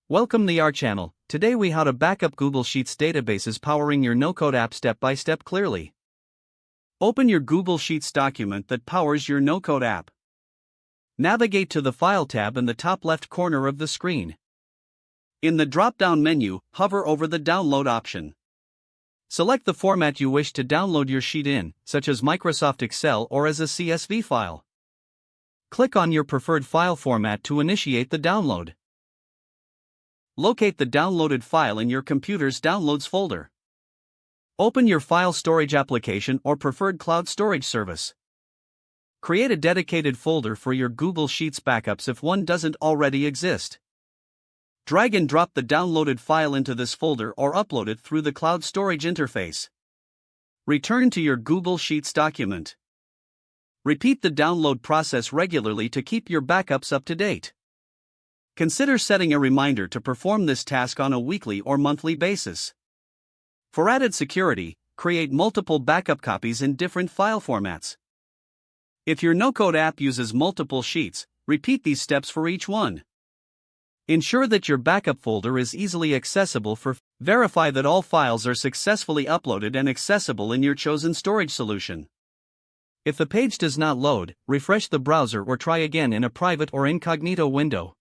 Welcome to our channel. Today we how to backup Google Sheets databases powering your no-code app step by step clearly. Open your Google Sheets document that powers your no-code app. Navigate to the File tab in the top left corner of the screen. In the drop-down menu, hover over the Download option. Select the format you wish to download your sheet in, such as Microsoft Excel or as a CSV file. Click on your preferred file format to initiate the download. Locate the downloaded file in your computer's Downloads folder. Open your file storage application or preferred cloud storage service. Create a dedicated folder for your Google Sheets backups if one doesn't already exist. Drag and drop the downloaded file into this folder or upload it through the cloud storage interface. Return to your Google Sheets document. Repeat the download process regularly to keep your backups up to date. Consider setting a reminder to perform this task on a weekly or monthly basis. For added security, create multiple backup copies in different file formats. If your no-code app uses multiple sheets, repeat these steps for each one. Ensure that your backup folder is easily accessible. Verify that all files are successfully uploaded and accessible in your chosen storage solution. If the page does not load, refresh the browser or try again in a private or incognito window.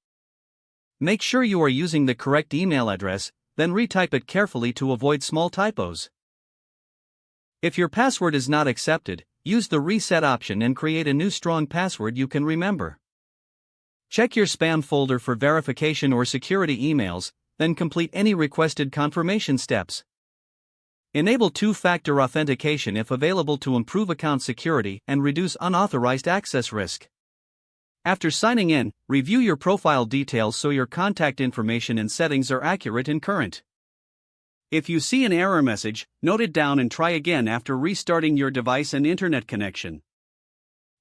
Make sure you are using the correct email address, then retype it carefully to avoid small typos. If your password is not accepted, use the reset option and create a new strong password you can remember. Check your spam folder for verification or security emails, then complete any requested confirmation steps. Enable two-factor authentication if available to improve account security and reduce unauthorized access risk. After signing in, review your profile details so your contact information and settings are accurate and current. If you see an error message, note it down and try again after restarting your device and internet connection.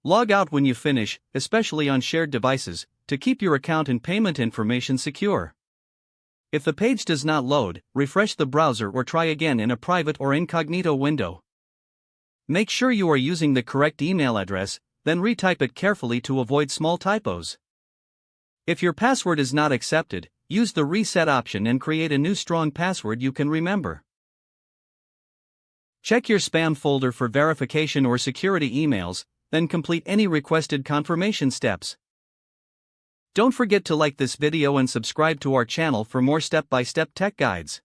Log out when you finish, especially on shared devices, to keep your account and payment information secure. If the page does not load, refresh the browser or try again in a private or incognito window. Make sure you are using the correct email address, then retype it carefully to avoid small typos. If your password is not accepted, use the reset option and create a new strong password you can remember. Check your spam folder for verification or security emails, then complete any requested confirmation steps. Don't forget to like this video and subscribe to our channel for more step-by-step tech guides.